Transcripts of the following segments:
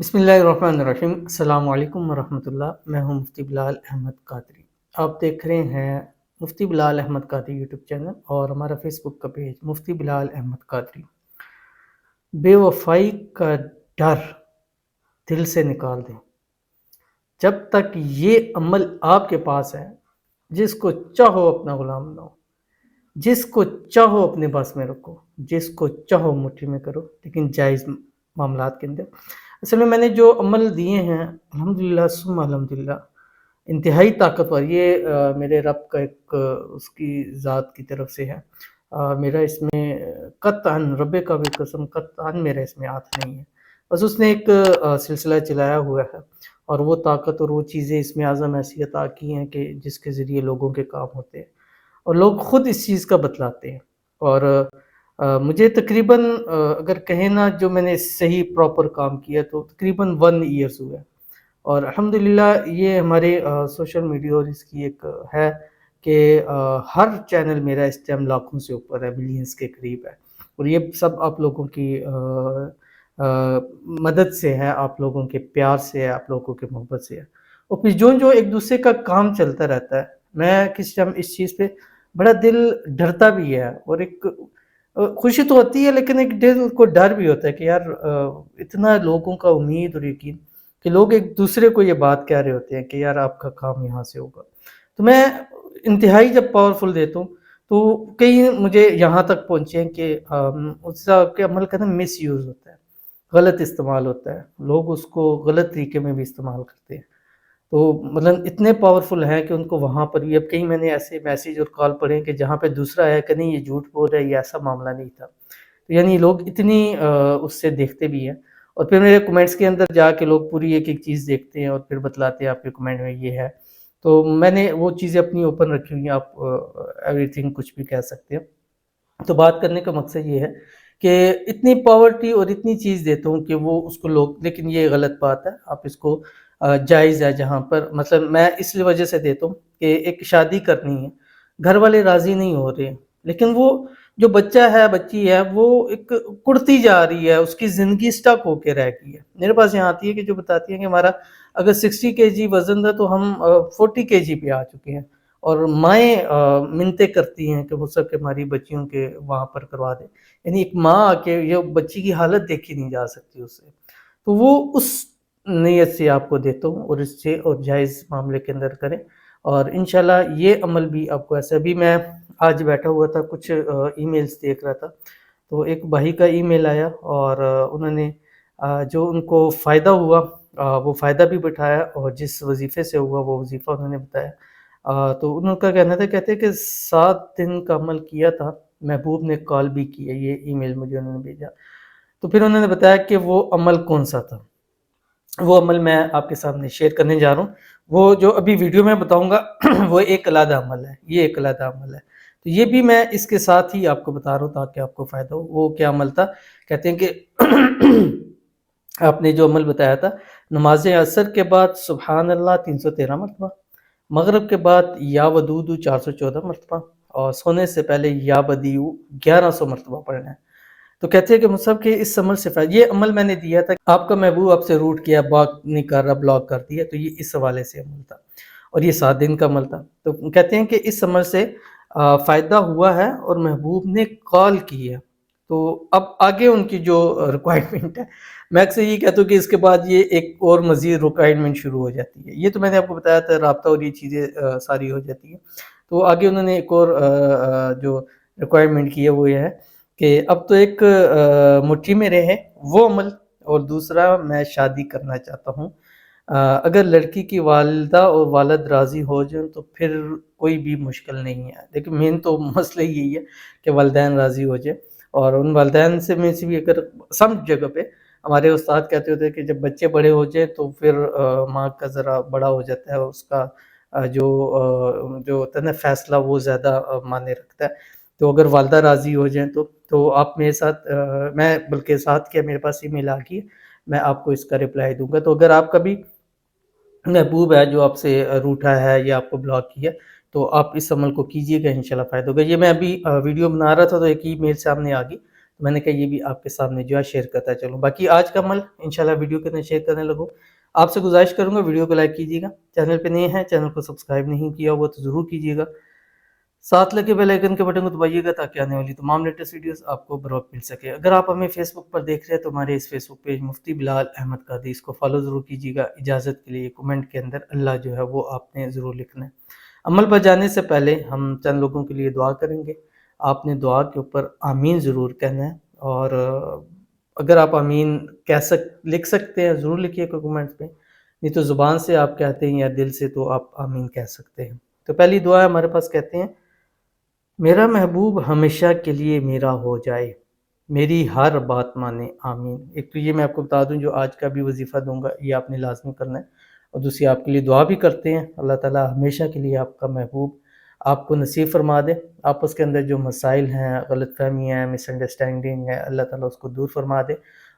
बिस्मिल्लाहिर्रहमानिर्रहीम। अस्सलाम वालेकुम वरहमतुल्लाह। मैं हूं मुफ्ती बिलाल अहमद कादरी। आप देख रहे हैं मुफ्ती बिलाल अहमद कादरी यूट्यूब चैनल और हमारा फेसबुक का पेज मुफ्ती बिलाल अहमद कादरी। बेवफाई का डर दिल से निकाल दें। जब तक ये अमल आपके पास है, जिसको चाहो अपना गुलाम बनाओ, जिसको चाहो अपने बस में रखो, जिसको चाहो मुट्ठी में करो, लेकिन जायज़ मामलात के अंदर। असल में मैंने जो अमल दिए हैं, अल्हम्दुलिल्लाह सुम्मा अल्हम्दुलिल्लाह, इंतहाई ताकतवर, ये मेरे रब का एक उसकी ज़ात की तरफ से है। मेरा इसमें कतअन, रब्बे का भी कसम, कतअन मेरा इसमें हाथ नहीं है। बस उसने एक सिलसिला चलाया हुआ है और वो ताकत और वो चीज़ें इसमें आज़म ऐसी अता की हैं कि जिसके ज़रिए लोगों के काम होते हैं और लोग खुद इस चीज़ का बतलाते हैं। और मुझे तकरीबन अगर कहें ना, जो मैंने सही प्रॉपर काम किया तो तकरीबन 1 ईयर्स हुआ है। और अल्हम्दुलिल्लाह ये हमारे सोशल मीडिया और इसकी एक है कि हर चैनल मेरा इस टाइम लाखों से ऊपर है, मिलियंस के करीब है। और ये सब आप लोगों की मदद से है, आप लोगों के प्यार से है, आप लोगों की मोहब्बत से है। और फिर जो एक दूसरे का काम चलता रहता है, मैं किस टाइम इस चीज़ पे बड़ा दिल डरता भी है और एक खुशी तो होती है, लेकिन एक दिल को डर भी होता है कि यार इतना लोगों का उम्मीद और यकीन कि लोग एक दूसरे को ये बात कह रहे होते हैं कि यार आपका काम यहाँ से होगा। तो मैं इंतहाई जब पावरफुल देता हूँ, तो कई मुझे यहाँ तक पहुँचे हैं कि उसका के अमल का ना मिसयूज़ होता है, गलत इस्तेमाल होता है, लोग उसको गलत तरीके में भी इस्तेमाल करते हैं। तो मतलब इतने पावरफुल हैं कि उनको वहाँ पर भी, अब कहीं मैंने ऐसे मैसेज और कॉल पढ़े हैं कि जहाँ पे दूसरा है कि नहीं ये झूठ बोल रहा है, ये ऐसा मामला नहीं था। तो यानी लोग इतनी उससे देखते भी हैं और फिर मेरे कमेंट्स के अंदर जाके लोग पूरी एक-एक चीज़ देखते हैं और फिर बतलाते हैं आपके कमेंट में ये है। तो मैंने वो चीज़ें अपनी ओपन रखी हुई हैं, आप एवरीथिंग कुछ भी कह सकते हैं। तो बात करने का मकसद ये है कि इतनी पॉवर्टी और इतनी चीज़ देता हूँ कि वो उसको लोग, लेकिन ये गलत बात है, आप इसको जायज़ है जहाँ पर, मतलब मैं इस वजह से देता हूँ कि एक शादी करनी है, घर वाले राज़ी नहीं हो रहे, लेकिन वो जो बच्चा है, बच्ची है, वो एक कुढ़ती जा रही है, उसकी ज़िंदगी स्टक होके रह गई है। मेरे पास यहाँ आती है कि जो बताती है कि हमारा अगर 60 केजी वज़न था तो हम 40 केजी पे आ चुके हैं। और माएँ मिन्नतें करती हैं कि हो सके हमारी बच्चियों के वहाँ पर करवा दें। यानी एक माँ आके, ये बच्ची की हालत देखी नहीं जा सकती उससे। तो वो उस नीयत से आपको देता हूँ और इससे और जायज़ मामले के अंदर करें और इंशाल्लाह ये अमल भी आपको ऐसा। अभी मैं आज बैठा हुआ था, कुछ ईमेल्स देख रहा था, तो एक भाई का ईमेल आया और उन्होंने जो उनको फ़ायदा हुआ, वो फ़ायदा भी बिठाया और जिस वज़ीफ़े से हुआ वो वज़ीफ़ा उन्होंने बताया। तो उनका कहना था, कहते हैं कि 7 दिन का अमल किया था, महबूब ने कॉल भी की है, ये ईमेल मुझे उन्होंने भेजा। तो फिर उन्होंने बताया कि वो अमल कौन-सा था। वो अमल मैं आपके सामने शेयर करने जा रहा हूँ। वो जो अभी वीडियो में बताऊँगा वो एक अलग अमल है, ये एक अलग अमल है। तो ये भी मैं इसके साथ ही आपको बता रहा हूँ ताकि आपको फ़ायदा हो। वो क्या अमल था? कहते हैं कि आपने जो अमल बताया था, नमाज़ असर के बाद सुबहान अल्लाह 313 मरतबा, मगरिब के बाद या वदूदु 414 मरतबा और सोने से पहले या बदीउ 1100 मरतबा पढ़ना है। तो कहते हैं कि मुसहफ के इस अमल से ये अमल मैंने दिया था, आपका महबूब आपसे रूठ किया, बात नहीं कर रहा, ब्लॉक कर दिया, तो ये इस हवाले से अमल था और ये 7 दिन का अमल था। तो कहते हैं कि इस अमल से फ़ायदा हुआ है और महबूब ने कॉल की है। तो अब आगे उनकी जो रिक्वायरमेंट है, मैं अक्सर ये कहता हूँ कि इसके बाद ये एक और मज़ीद रिक्वायरमेंट शुरू हो जाती है। ये तो मैंने आपको बताया था, राब्ता और ये चीज़ें सारी हो जाती हैं। तो आगे उन्होंने एक और जो रिक्वायरमेंट की है वो ये है कि अब तो एक मुट्ठी में रहे वो अमल, और दूसरा मैं शादी करना चाहता हूँ। अगर लड़की की वालिदा और वालिद राज़ी हो जाएँ तो फिर कोई भी मुश्किल नहीं है। देखिए मेन तो मसला यही है कि वालिदैन राज़ी हो जाएँ और उन वालिदैन से में से भी अगर सम जगह पे हमारे उस्ताद कहते होते हैं कि जब बच्चे बड़े हो जाएँ तो फिर माँ का ज़रा बड़ा हो जाता है, उसका जो होता है ना फ़ैसला, वो ज़्यादा मायने रखता है। तो अगर वालिदा राज़ी हो जाएँ तो आप मेरे साथ मैं बल्कि साथ क्या, मेरे पास ईमेल आ गई है, मैं आपको इसका रिप्लाई दूँगा। तो अगर आपका भी महबूब है जो आपसे रूठा है या आपको ब्लॉक किया, तो आप इस अमल को कीजिएगा, इंशाल्लाह फ़ायदा होगा। ये मैं अभी वीडियो बना रहा था तो एक ईमेल सामने आ गई, میں نے کہا یہ بھی آپ کے سامنے جو ہے شیئر کرتا چلوں. باقی آج کا عمل انشاءاللہ ویڈیو کے اندر شیئر کرنے لگوں. آپ سے گزارش کروں گا ویڈیو کو لائک کیجیے گا، چینل پہ نئے ہیں چینل کو سبسکرائب نہیں کیا ہوا تو ضرور کیجیے گا، ساتھ لگے بیل آئیکن کے بٹن کو دبائیے گا تاکہ آنے والی تمام لیٹسٹ ویڈیوز آپ کو بر وقت مل سکے. اگر آپ ہمیں فیس بک پر دیکھ رہے ہیں تو ہمارے اس فیس بک پیج مفتی بلال احمد قادری، اس کو فالو ضرور کیجیے گا. اجازت کے لیے کومنٹ کے اندر اللہ جو ہے وہ آپ نے ضرور لکھنا ہے. عمل پر جانے سے پہلے ہم چند لوگوں کے لیے دعا کریں گے. آپ نے دعا کے اوپر آمین ضرور کہنا ہے، اور اگر آپ آمین لکھ سکتے ہیں ضرور لکھیے گا کومنٹ پہ، نہیں تو زبان سے آپ کہتے ہیں یا دل سے تو آپ آمین کہہ سکتے ہیں. تو پہلی دعا ہمارے پاس کہتے ہیں، میرا محبوب ہمیشہ کے لیے میرا ہو جائے، میری ہر بات مانے آمین. ایک تو یہ میں آپ کو بتا دوں جو آج کا بھی وظیفہ دوں گا یہ آپ نے لازمی کرنا ہے، اور دوسری آپ کے لیے دعا بھی کرتے ہیں اللہ تعالیٰ ہمیشہ کے لیے آپ کا محبوب آپ کو نصیب فرما دے. آپس کے اندر جو مسائل ہیں، غلط فہمی ہیں، مس انڈرسٹینڈنگ ہے، اللہ تعالیٰ اس کو دور فرما دے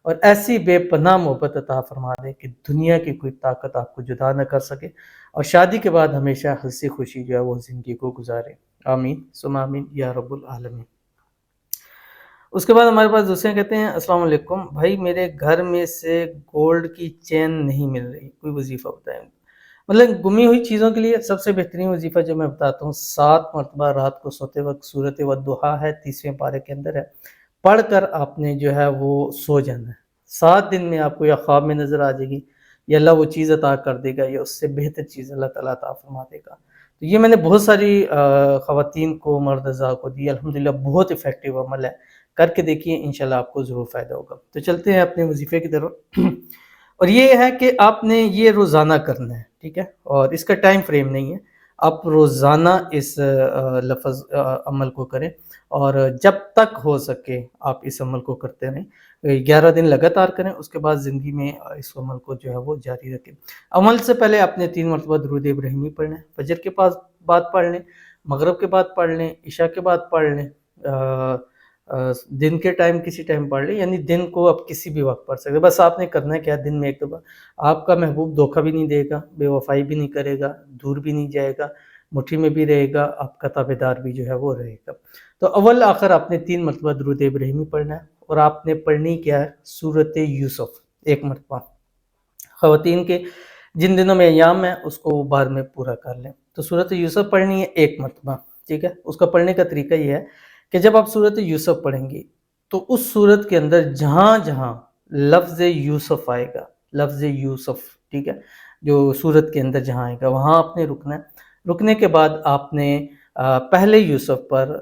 اور ایسی بے پناہ محبت عطا فرما دے کہ دنیا کی کوئی طاقت آپ کو جدا نہ کر سکے، اور شادی کے بعد ہمیشہ ہنسی خوشی جو ہے وہ زندگی کو گزارے. آمین ثم آمین یا رب العالمین. اس کے بعد ہمارے پاس دوسرے کہتے ہیں، السلام علیکم بھائی، میرے گھر میں سے گولڈ کی چین نہیں مل رہی، کوئی وظیفہ بتائیں. مطلب گمی ہوئی چیزوں کے لیے سب سے بہترین وظیفہ جو میں بتاتا ہوں، 7 مرتبہ رات کو سوتے وقت سورۃ والضحیٰ ہے، 30ویں پارے کے اندر ہے، پڑھ کر آپ نے جو ہے وہ سو جانا ہے. 7 دن میں آپ کو یا خواب میں نظر آ جائے گی یا اللہ وہ چیز عطا کر دے گا یا اس سے بہتر چیز اللہ تعالیٰ عطا فرما دے گا. تو یہ میں نے بہت ساری خواتین کو، مرد حضرات کو دی، الحمدللہ بہت افیکٹو عمل ہے، کر کے دیکھیے انشاءاللہ آپ کو ضرور فائدہ ہوگا. تو چلتے ہیں اپنے وظیفے کی طرف، اور یہ ہے کہ آپ نے یہ روزانہ کرنا ہے، ٹھیک ہے، اور اس کا ٹائم فریم نہیں ہے، آپ روزانہ اس لفظ عمل کو کریں، اور جب تک ہو سکے آپ اس عمل کو کرتے رہیں. 11 دن لگاتار کریں، اس کے بعد زندگی میں اس عمل کو جو ہے وہ جاری رکھیں. عمل سے پہلے آپ نے 3 مرتبہ درود ابراہیمی پڑھنا ہے، فجر کے بعد پڑھ لیں، مغرب کے بعد پڑھ لیں، عشاء کے بعد پڑھ لیں، دن کے ٹائم کسی ٹائم پڑھ لیں، یعنی دن کو آپ کسی بھی وقت پڑھ سکتے. بس آپ نے کرنا ہے کیا، دن میں ایک دفعہ. آپ کا محبوب دھوکہ بھی نہیں دے گا، بے وفائی بھی نہیں کرے گا، دور بھی نہیں جائے گا، مٹھی میں بھی رہے گا، آپ کا تابع دار بھی جو ہے وہ رہے گا. تو اول آخر آپ نے 3 مرتبہ درود ابراہیمی پڑھنا ہے، اور آپ نے پڑھنی کیا ہے، سورۃ یوسف 1 مرتبہ. خواتین کے جن دنوں میں ایام ہے اس کو بعد میں پورا کر لیں. تو سورۃ یوسف پڑھنی ہے 1 مرتبہ، ٹھیک ہے. اس کا پڑھنے کا طریقہ یہ ہے کہ جب آپ سورۃ یوسف پڑھیں گے تو اس سورت کے اندر جہاں جہاں لفظ یوسف آئے گا، لفظ یوسف، ٹھیک ہے، جو سورت کے اندر جہاں آئے گا وہاں آپ نے رکنا ہے. رکنے کے بعد آپ نے پہلے یوسف پر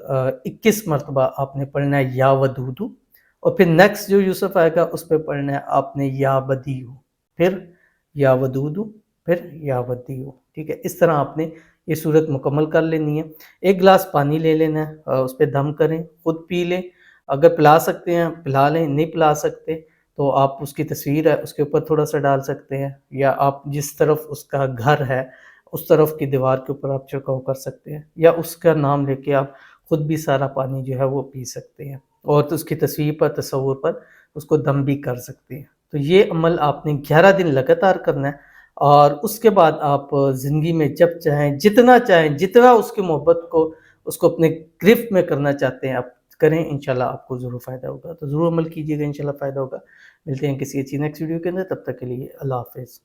21 مرتبہ آپ نے پڑھنا ہے یا ودودو، اور پھر نیکسٹ جو یوسف آئے گا اس پہ پڑھنا ہے آپ نے یا بدیو، پھر یا ودودو، پھر یا ودیو، ٹھیک ہے. اس طرح آپ نے یہ صورت مکمل کر لینی ہے. 1 گلاس پانی لے لینا ہے، اس پہ دم کریں، خود پی لیں، اگر پلا سکتے ہیں پلا لیں، نہیں پلا سکتے تو آپ اس کی تصویر ہے اس کے اوپر تھوڑا سا ڈال سکتے ہیں، یا آپ جس طرف اس کا گھر ہے اس طرف کی دیوار کے اوپر آپ چھڑکاؤ کر سکتے ہیں، یا اس کا نام لے کے آپ خود بھی سارا پانی جو ہے وہ پی سکتے ہیں، اور تو اس کی تصویر پر، تصور پر اس کو دم بھی کر سکتے ہیں. تو یہ عمل آپ نے 11 دن لگاتار کرنا ہے، اور اس کے بعد آپ زندگی میں جب چاہیں جتنا اس کی محبت کو اس کو اپنے گرفت میں کرنا چاہتے ہیں آپ کریں، انشاءاللہ آپ کو ضرور فائدہ ہوگا. تو ضرور عمل کیجیے گا، انشاءاللہ فائدہ ہوگا. ملتے ہیں کسی اچھی نیکسٹ ویڈیو کے اندر، تب تک کے لیے اللہ حافظ.